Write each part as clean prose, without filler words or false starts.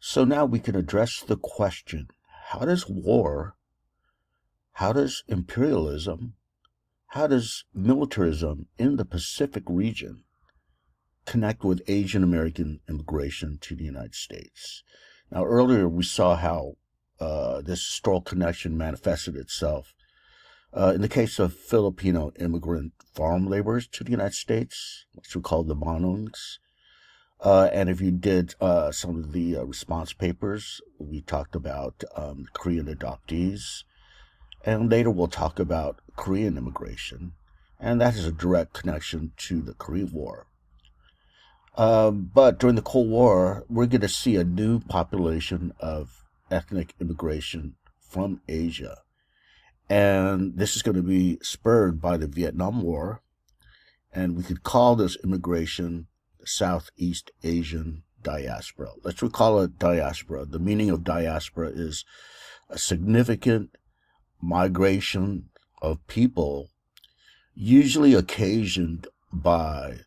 So now we can address the question, how does war, how does imperialism, how does militarism in the Pacific region connect with Asian American immigration to the United States? Now, earlier we saw how this historical connection manifested itself in the case of Filipino immigrant farm laborers to the United States, which we call the Manongs. And if you did some of the response papers, we talked about Korean adoptees, and later we'll talk about Korean immigration, and that is a direct connection to the Korean War. But during the Cold War, we're going to see a new population of ethnic immigration from Asia. And this is going to be spurred by the Vietnam War, and we could call this immigration Southeast Asian diaspora. Let's recall it diaspora. The meaning of diaspora is a significant migration of people, usually occasioned by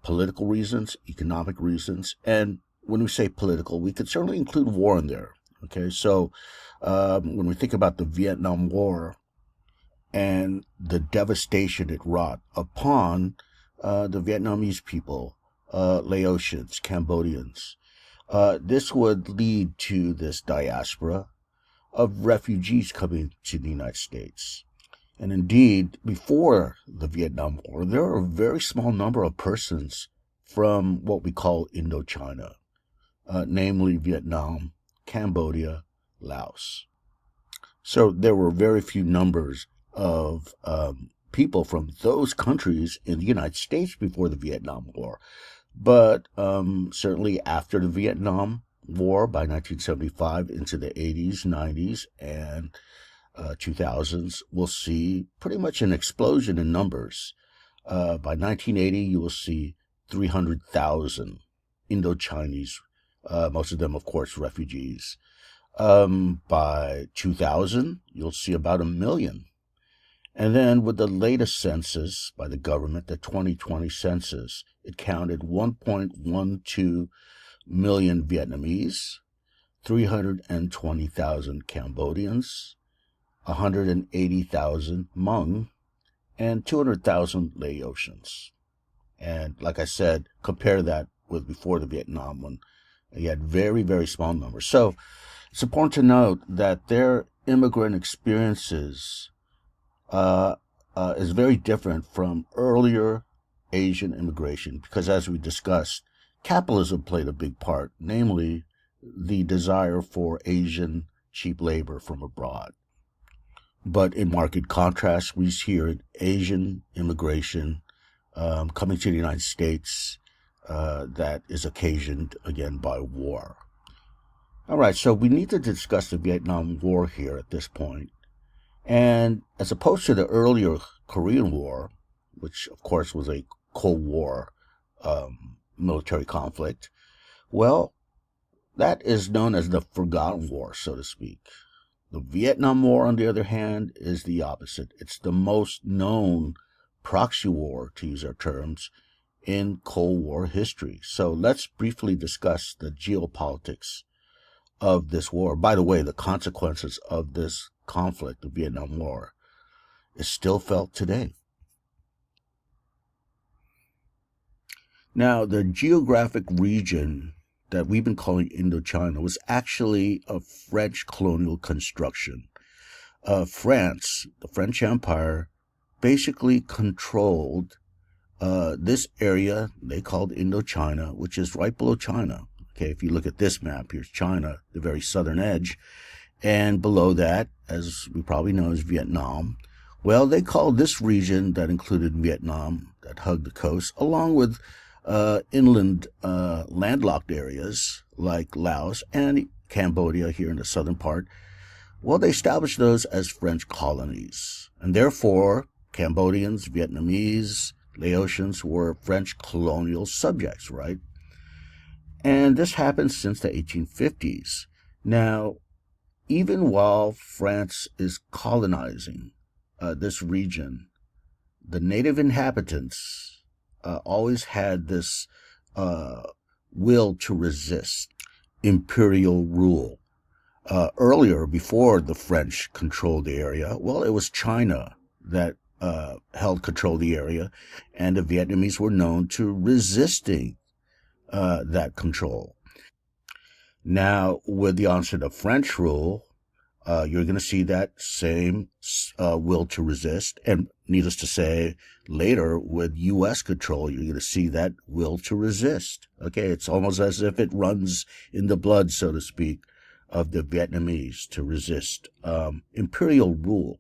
political reasons, economic reasons, and when we say political, we could certainly include war in there. Okay, so when we think about the Vietnam War and the devastation it wrought upon the Vietnamese people, Laotians, Cambodians, this would lead to this diaspora of refugees coming to the United States. And indeed, before the Vietnam War, there were a very small number of persons from what we call Indochina, namely Vietnam, Cambodia, Laos. So there were very few numbers of people from those countries in the United States before the Vietnam War. But certainly after the Vietnam War, by 1975 into the 80s, 90s, and 2000s, we'll see pretty much an explosion in numbers. By 1980, you will see 300,000 Indo-Chinese, most of them, of course, refugees. By 2000, you'll see about 1 million. And then with the latest census by the government, the 2020 census, it counted 1.12 million Vietnamese, 320,000 Cambodians, 180,000 Hmong, and 200,000 Laotians. And like I said, compare that with before the Vietnam one. You had very, very small numbers. So it's important to note that their immigrant experiences is very different from earlier Asian immigration because, as we discussed, capitalism played a big part, namely the desire for Asian cheap labor from abroad. But in marked contrast, we hear Asian immigration coming to the United States that is occasioned, again, by war. All right, so we need to discuss the Vietnam War here at this point. And as opposed to the earlier Korean War, which of course was a Cold War military conflict, well, that is known as the Forgotten War, so to speak. The Vietnam War, on the other hand, is the opposite. It's the most known proxy war, to use our terms, in Cold War history. So let's briefly discuss the geopolitics of this war. By the way, the consequences of this conflict, the Vietnam War, is still felt today. Now, the geographic region that we've been calling Indochina was actually a French colonial construction. France, the French Empire, basically controlled this area they called Indochina, which is right below China. Okay, if you look at this map, here's China, the very southern edge, and below that, as we probably know, is Vietnam. Well, they called this region that included Vietnam, that hugged the coast, along with inland landlocked areas like Laos and Cambodia here in the southern part. Well, they established those as French colonies, and therefore Cambodians, Vietnamese, Laotians were French colonial subjects, right? And this happened since the 1850s. Now, even while France is colonizing this region, the native inhabitants always had this will to resist. imperial rule. Earlier, before the French controlled the area, well, it was China that held control of the area, and the Vietnamese were known to resisting that control. Now, with the onset of French rule, you're going to see that same will to resist. And needless to say, later with U.S. control, you're going to see that will to resist. Okay, it's almost as if it runs in the blood, so to speak, of the Vietnamese to resist imperial rule.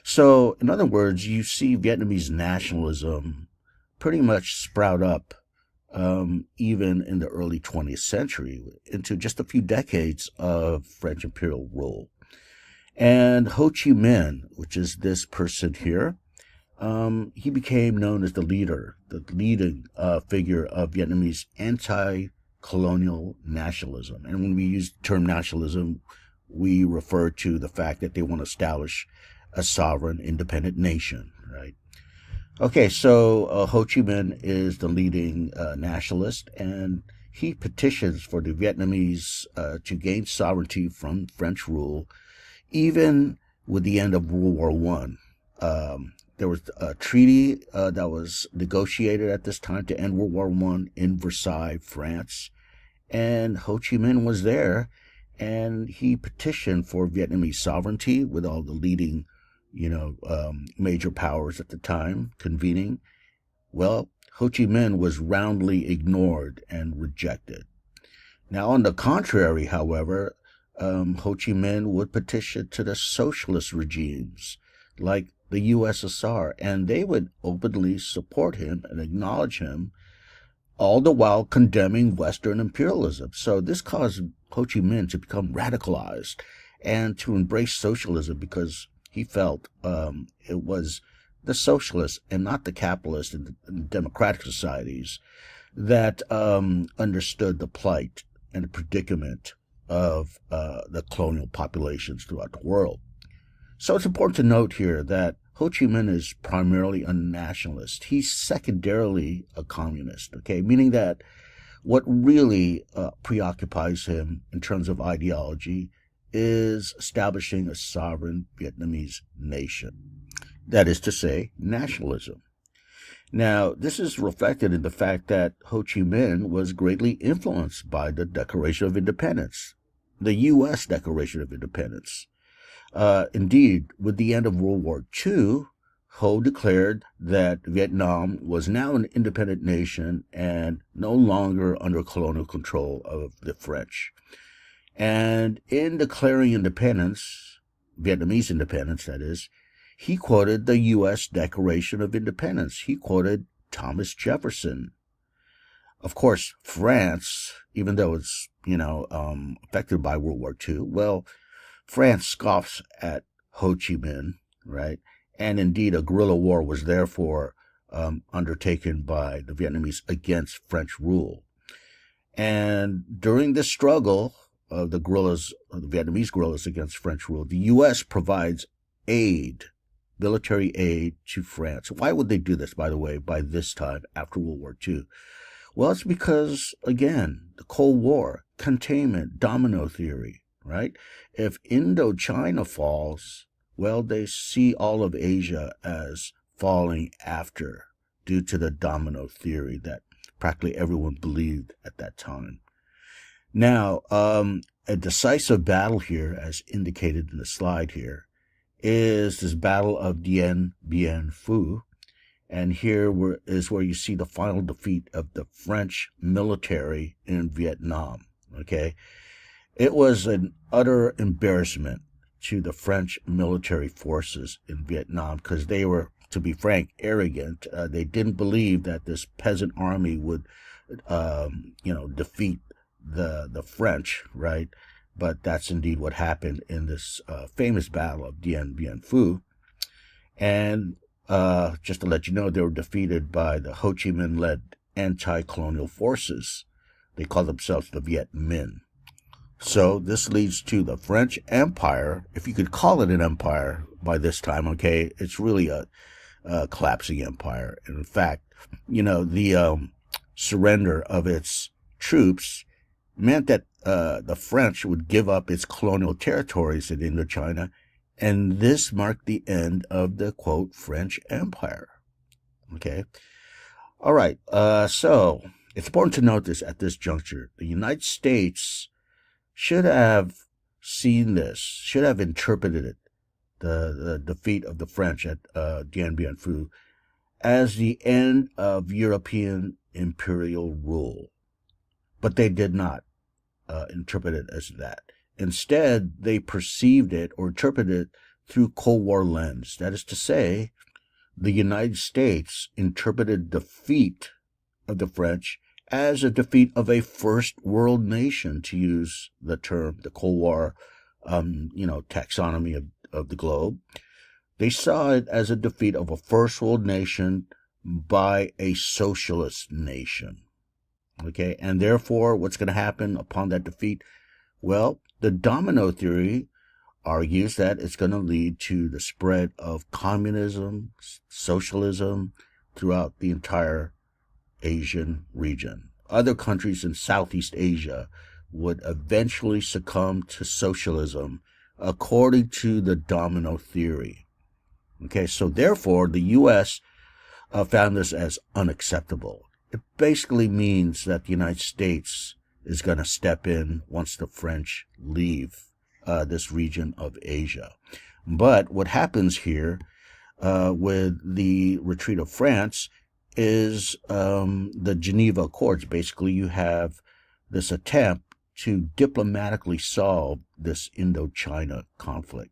So, in other words, you see Vietnamese nationalism pretty much sprout up even in the early 20th century into just a few decades of French imperial rule. And Ho Chi Minh, which is this person here, he became known as the leader, the leading figure of Vietnamese anti-colonial nationalism. And when we use the term nationalism, we refer to the fact that they want to establish a sovereign, independent nation, right? Okay, so Ho Chi Minh is the leading nationalist, and he petitions for the Vietnamese to gain sovereignty from French rule, even with the end of World War One. There was a treaty that was negotiated at this time to end World War One in Versailles, France, and Ho Chi Minh was there, and he petitioned for Vietnamese sovereignty with all the leading major powers at the time convening. Well, Ho Chi Minh was roundly ignored and rejected. Now, on the contrary, however, Ho Chi Minh would petition to the socialist regimes like the USSR, and they would openly support him and acknowledge him, all the while condemning Western imperialism. So this caused Ho Chi Minh to become radicalized and to embrace socialism because he felt it was the socialists and not the capitalists and democratic societies that understood the plight and the predicament of the colonial populations throughout the world. So it's important to note here that Ho Chi Minh is primarily a nationalist. He's secondarily a communist, okay? Meaning that what really preoccupies him in terms of ideology is establishing a sovereign Vietnamese nation. That is to say, nationalism. Now, this is reflected in the fact that Ho Chi Minh was greatly influenced by the Declaration of Independence, the U.S. Declaration of Independence. Indeed, with the end of World War II, Ho declared that Vietnam was now an independent nation and no longer under colonial control of the French. And in declaring independence, Vietnamese independence, that is, he quoted the U.S. Declaration of Independence. He quoted Thomas Jefferson. Of course, France, even though it's, affected by World War II, well, France scoffs at Ho Chi Minh, right? And indeed, a guerrilla war was therefore undertaken by the Vietnamese against French rule. And during this struggle of the Vietnamese guerrillas against French rule, the U.S. provides aid, military aid to France. Why would they do this, by the way, by this time after World War II? Well, it's because, again, the Cold War, containment, domino theory, right? If Indochina falls, well, they see all of Asia as falling after due to the domino theory that practically everyone believed at that time. Now, a decisive battle here, as indicated in the slide here, is this Battle of Dien Bien Phu. And here is where you see the final defeat of the French military in Vietnam, okay? It was an utter embarrassment to the French military forces in Vietnam because they were, to be frank, arrogant. They didn't believe that this peasant army would, defeat the French, right? But that's indeed what happened in this famous battle of Dien Bien Phu. And just to let you know, they were defeated by the Ho Chi Minh-led anti-colonial forces. They call themselves the Viet Minh. So this leads to the French Empire, if you could call it an empire by this time, okay? It's really a collapsing empire. And in fact, the surrender of its troops meant that the French would give up its colonial territories in Indochina, and this marked the end of the, quote, French Empire. Okay? All right, so it's important to note this at this juncture. The United States should have seen this, should have interpreted it, the defeat of the French at Dien Bien Phu, as the end of European imperial rule. But they did not interpret it as that. Instead, they perceived it or interpreted it through Cold War lens. That is to say, the United States interpreted defeat of the French as a defeat of a first world nation, to use the term, the Cold War, taxonomy of the globe. They saw it as a defeat of a first world nation by a socialist nation. Okay, and therefore, what's going to happen upon that defeat? Well, the domino theory argues that it's going to lead to the spread of communism, socialism throughout the entire Asian region. Other countries in Southeast Asia would eventually succumb to socialism according to the domino theory. Okay, so therefore, the U.S. Found this as unacceptable. It basically means that the United States is going to step in once the French leave this region of Asia. But what happens here with the retreat of France is the Geneva Accords. Basically, you have this attempt to diplomatically solve this Indochina conflict.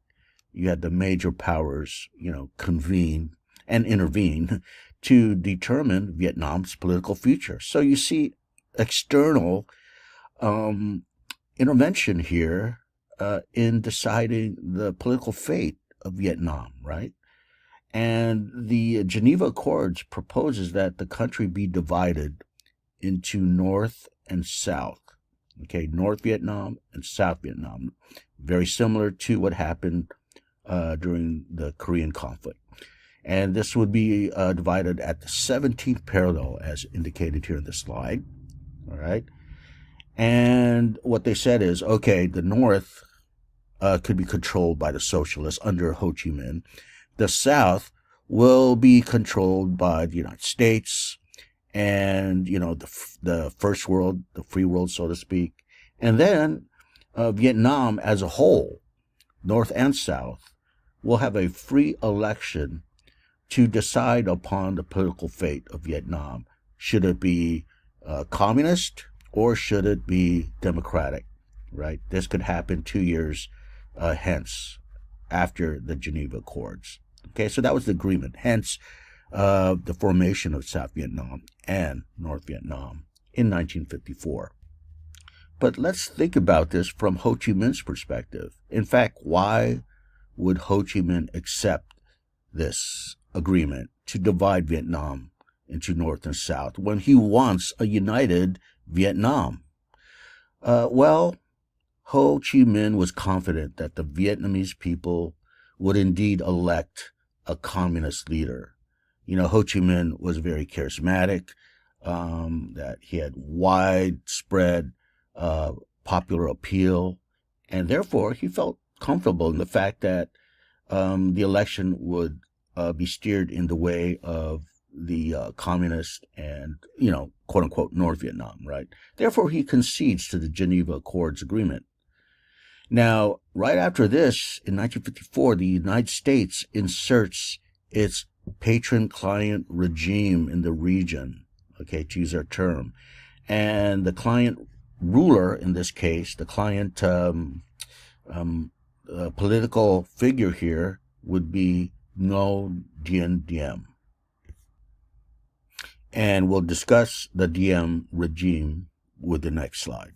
You had the major powers, convene and intervene to determine Vietnam's political future. So you see external intervention here in deciding the political fate of Vietnam, right? And the Geneva Accords proposes that the country be divided into North and South. Okay, North Vietnam and South Vietnam. Very similar to what happened during the Korean conflict. And this would be divided at the 17th parallel, as indicated here in the slide. All right. And what they said is, okay, the North could be controlled by the socialists under Ho Chi Minh. The South will be controlled by the United States and, the first world, the free world, so to speak. And then Vietnam as a whole, North and South, will have a free election to decide upon the political fate of Vietnam. Should it be communist or should it be democratic, right? This could happen 2 years hence, after the Geneva Accords. Okay, so that was the agreement. Hence, the formation of South Vietnam and North Vietnam in 1954. But let's think about this from Ho Chi Minh's perspective. In fact, why would Ho Chi Minh accept this agreement to divide Vietnam into North and South when he wants a united Vietnam? Well, Ho Chi Minh was confident that the Vietnamese people would indeed elect a communist leader. Ho Chi Minh was very charismatic, that he had widespread popular appeal, and therefore he felt comfortable in the fact that the election would be steered in the way of the communist and, quote unquote, North Vietnam, right? Therefore, he concedes to the Geneva Accords agreement. Now, right after this, in 1954, the United States inserts its patron-client regime in the region, okay, to use our term. And the client ruler, in this case, the client political figure here would be Ngo Dien Diem. And we'll discuss the Diem regime with the next slide.